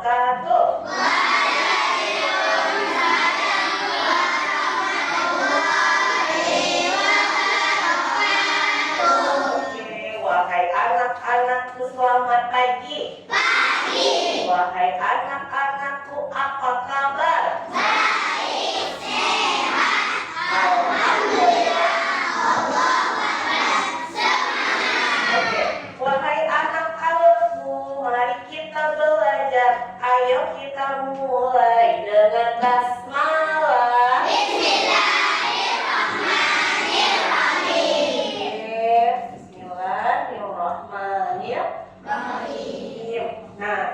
wabarakatuh. Oke, wahai anak-anakku, selamat pagi. Wahai anak-anakku, apa kabar? Baik, sehat. Alhamdulillah. Oke, wahai anak-anakku, mari kita belajar. Ayo kita mulai dengan basmalah. Bismillahirrahmanirrahim. Nah,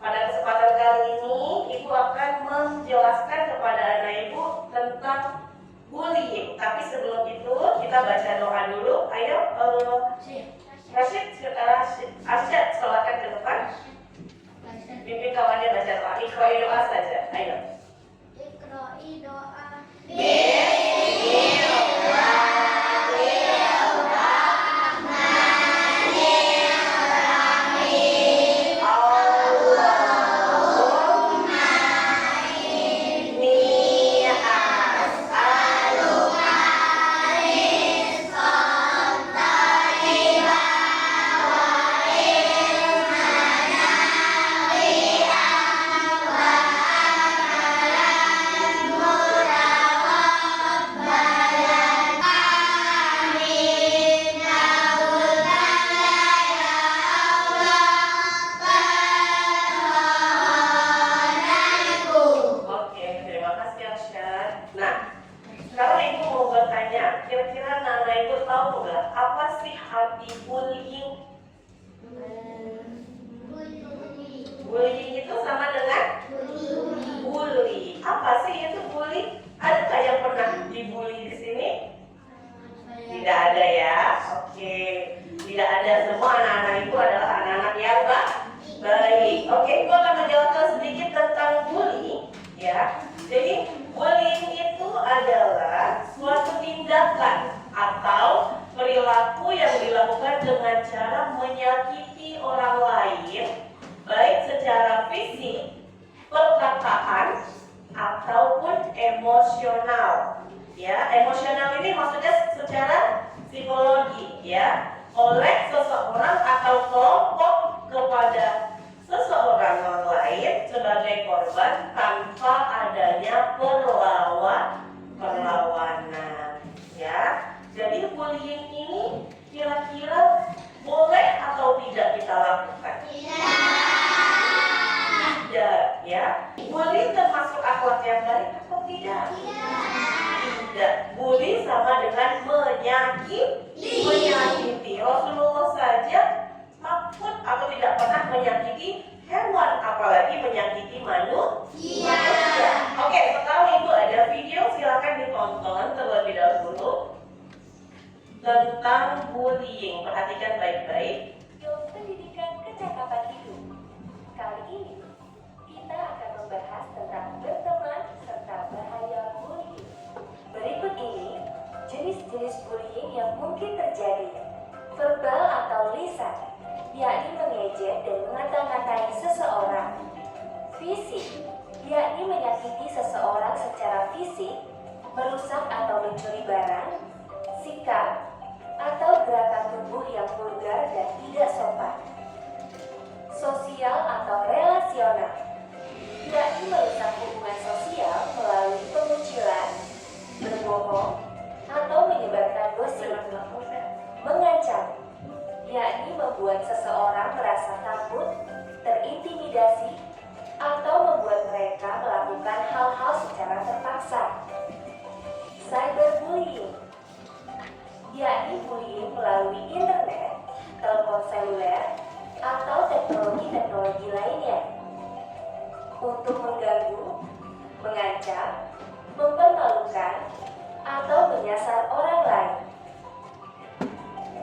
pada kesempatan kali ini Ibu akan menjelaskan kepada anak Ibu tentang bullying. Tapi sebelum itu kita baca doa dulu. Ayo, Arsyad, silakan ke depan. Pimpin kawannya baca doa. Iqra'i doa saja. Ayo. Iqra'i doa. Kira-kira Nana Ibu tahu nggak apa sih arti bullying? Bullying itu sama dengan bully. Apa sih itu bully? Adakah yang pernah dibully di sini? Tidak ada ya. Oke, tidak ada. Semua anak-anak Ibu adalah anak-anak yang baik. Oke, Ibu akan menjelaskan sedikit tentang bullying, ya. Jadi bullying itu adalah suatu tindakan atau perilaku yang dilakukan dengan cara menyakiti orang lain, baik secara fisik, perkataan, ataupun emosional. Ya, emosional ini maksudnya secara psikologi, ya, oleh seseorang atau kelompok kepada seseorang lain sebagai korban tanpa adanya perlawanan, ya. Jadi bullying ini kira-kira boleh atau tidak kita lakukan? Tidak, ya. Bullying termasuk akhlak yang baik atau tidak? Tidak. Bullying sama dengan menyakiti. Rasulullah saja takut atau tidak pernah menyakiti hewan, apalagi menyakiti manusia. Oke, sekarang Ibu ada video, silakan ditonton terlebih dahulu tentang bullying. Perhatikan baik-baik. Pendidikan kecakapan hidup. Kali ini kita akan membahas tentang berteman serta bahaya bullying. Berikut ini jenis-jenis bullying yang mungkin terjadi. Verbal atau lisan, yakni mengejek dan mengata-ngatai seseorang. Fisik, yakni menyakiti seseorang secara fisik, merusak atau mencuri barang. Sikap atau gerakan tubuh yang vulgar dan tidak sopan. Sosial atau relasional, yakni merusak hubungan sosial melalui pengucilan, berbohong, atau menyebarkan gosip. Mengancam, yakni membuat seseorang merasa takut, terintimidasi, atau membuat mereka melakukan hal-hal secara terpaksa. Cyberbullying, yakni bullying melalui internet, telepon seluler, atau teknologi-teknologi lainnya untuk mengganggu, mengancam, mempermalukan, atau menyasar orang lain.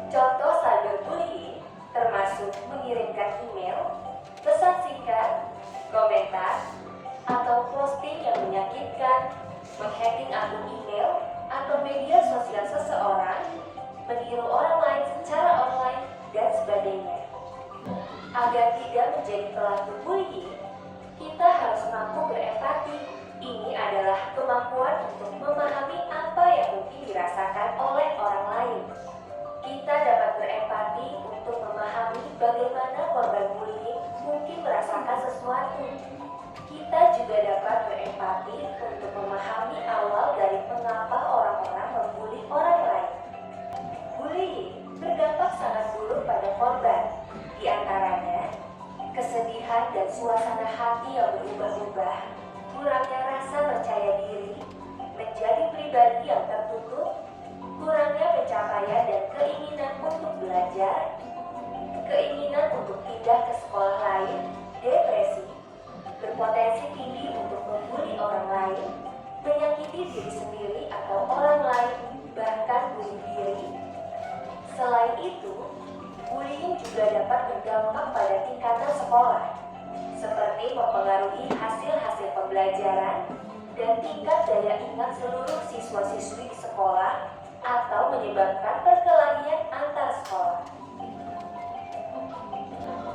Contoh cyberbullying termasuk mengirimkan email, pesan singkat, komentar, atau posting yang menyakitkan, menghacking akun email atau media sosial seseorang, meniru orang lain secara online, dan sebagainya. Agar tidak menjadi pelaku bullying, Kita harus mampu berempati. Ini adalah kemampuan untuk memahami apa yang mungkin dirasakan oleh orang lain. Kita dapat berempati untuk memahami bagaimana korban bullying mungkin merasakan sesuatu. Kita juga dapat berempati untuk memahami awal dari mengapa orang-orang membuli orang lain. Bullying berdampak sangat buruk pada korban, di antaranya kesedihan dan suasana hati yang berubah-ubah, kurangnya rasa percaya diri, menjadi pribadi yang tertutup, kurangnya pencapaian dan keinginan untuk belajar, keinginan untuk pindah ke sekolah lain, depresi, berpotensi tinggi untuk membuli orang lain, menyakiti diri sendiri atau orang lain, bahkan bunuh diri. Selain itu, bullying juga dapat berdampak pada tingkatan sekolah, seperti mempengaruhi hasil-hasil pembelajaran dan tingkat daya ingat seluruh siswa-siswi di sekolah atau menyebabkan perkelahian antar sekolah.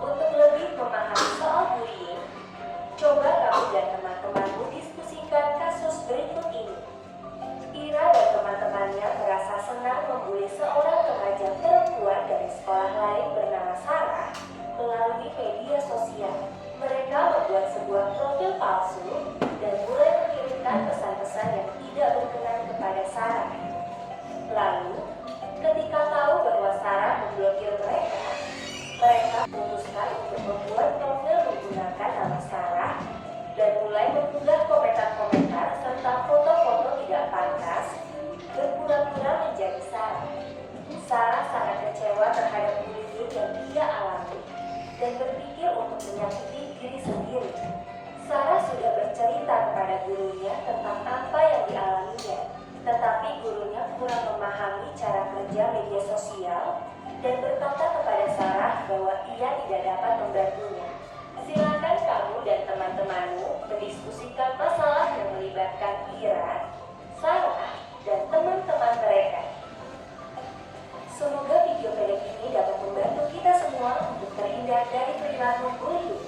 Untuk lebih memahami soal bullying, coba kamu dan teman-temanmu diskusikan kasus berikut ini. Ira dan teman-temannya merasa senang membuli seorang remaja perempuan dari sekolah lain bernama Sarah melalui media sosial. Mereka membuat sebuah profil palsu dan mulai mengirimkan pesan-pesan yang tidak berkenan kepada Sarah. Lalu, ketika tahu bahwa Sarah memblokir mereka, mereka memutuskan untuk membuat profil menggunakan nama Sarah dan mulai mengunggah komentar-komentar serta foto-foto tidak pantas berpura-pura menjadi Sarah. Sarah sangat kecewa terhadap bullying yang dia alami dan berpikir untuk menyakiti diri sendiri. Sarah sudah bercerita kepada gurunya tentang apa yang dialaminya, tetapi gurunya kurang memahami cara kerja media sosial dan berkata kepada Sarah bahwa ia tidak dapat membantunya. Silakan kamu dan teman-temanmu mendiskusikan masalah yang melibatkan Ira, Sarah, dan teman-teman mereka. Semoga video pendek ini dapat membantu kita semua untuk terhindar dari perilaku bullying,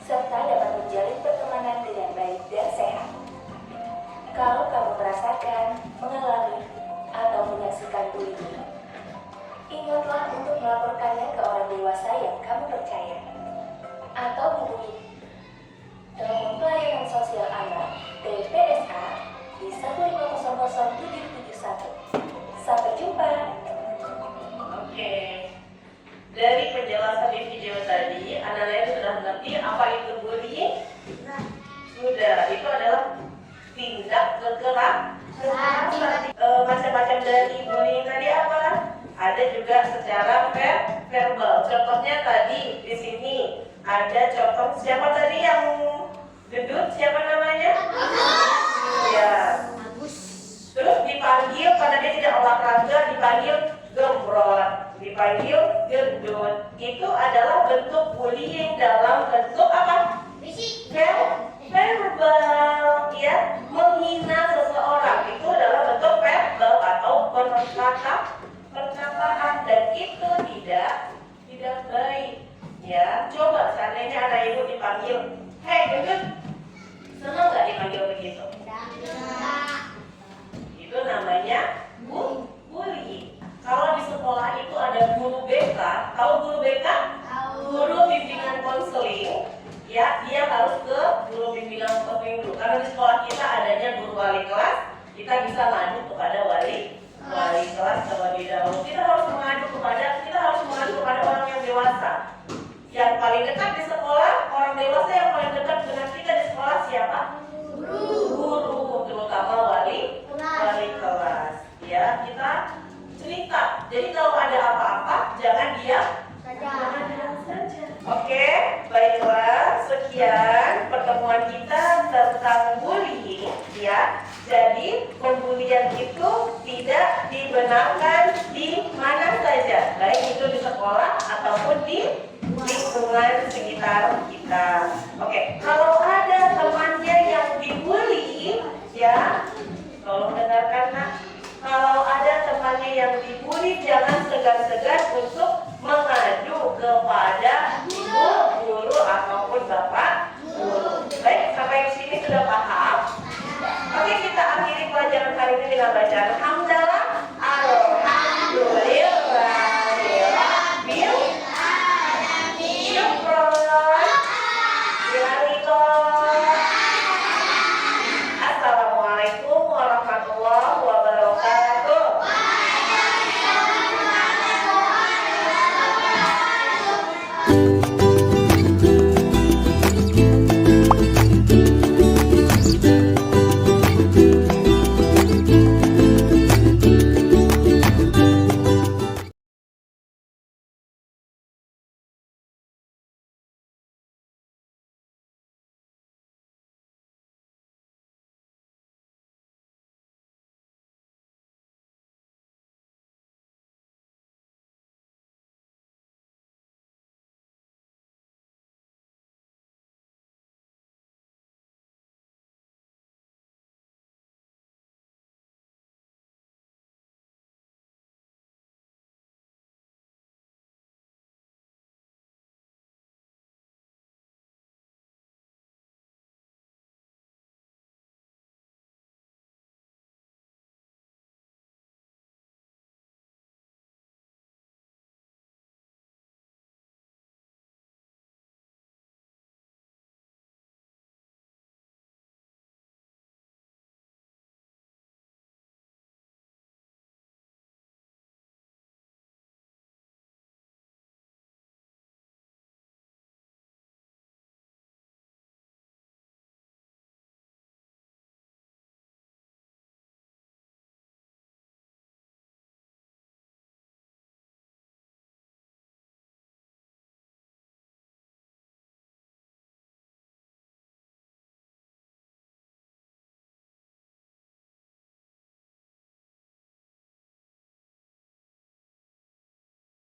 serta dapat menjalin pertemanan dengan baik dan sehat. Kalau kamu merasakan, mengalami, atau menyaksikan bullying, ingatlah untuk melaporkannya ke orang dewasa yang kamu percaya. Atau hubungi telepon pelayanan sosial anak TPSA di 1500771. Sampai jumpa. Oke, dari penjelasan di video tadi, Anak-anak sudah mengerti apa itu bullying? Sudah, itu adalah tindak kekerasan. Macam-macam dari bullying tadi apa? Ada juga secara verbal. Contohnya tadi di sini ada contoh, siapa tadi yang gendut? Siapa namanya? Ya. Terus dipanggil karena dia tidak olahraga, dipanggil gembrot, dipanggil gendut. Itu adalah bentuk bullying dalam bentuk apa? Verbal, ya, menghina seseorang. Itu adalah bentuk verbal atau perkataan, dan itu tidak baik. Ya, coba seandainya anak ibu dipanggil, "Hei gendut," senang nggak dipanggil begitu? Itu namanya bullying. Kalau di sekolah itu ada guru BK, tahu guru BK? Guru bimbingan konseling. Ya, dia harus ke guru bimbingan konseling dulu. Karena di sekolah kita adanya guru wali kelas, kita bisa ngadu kepada wali kelas terlebih dahulu. Kita harus mengadu kepada orang yang dewasa. Yang paling dekat di sekolah, orang dewasa yang paling dekat dengan kita di sekolah siapa? Guru, terutama wali kelas. Ya, kita cerita. Jadi kalau ada apa-apa, jangan diam saja. Oke, baiklah. Sekian pertemuan kita tentang bullying. Ya, jadi pembulian itu tidak dibenarkan di mana saja, baik itu di sekolah ataupun di lingkungan sekitar kita. Oke, kalau ada temannya yang dibully, ya, tolong dengarkan, nak. Kalau ada temannya yang dibully, jangan segan-segan untuk mengadu kepada ibu, guru, ataupun bapak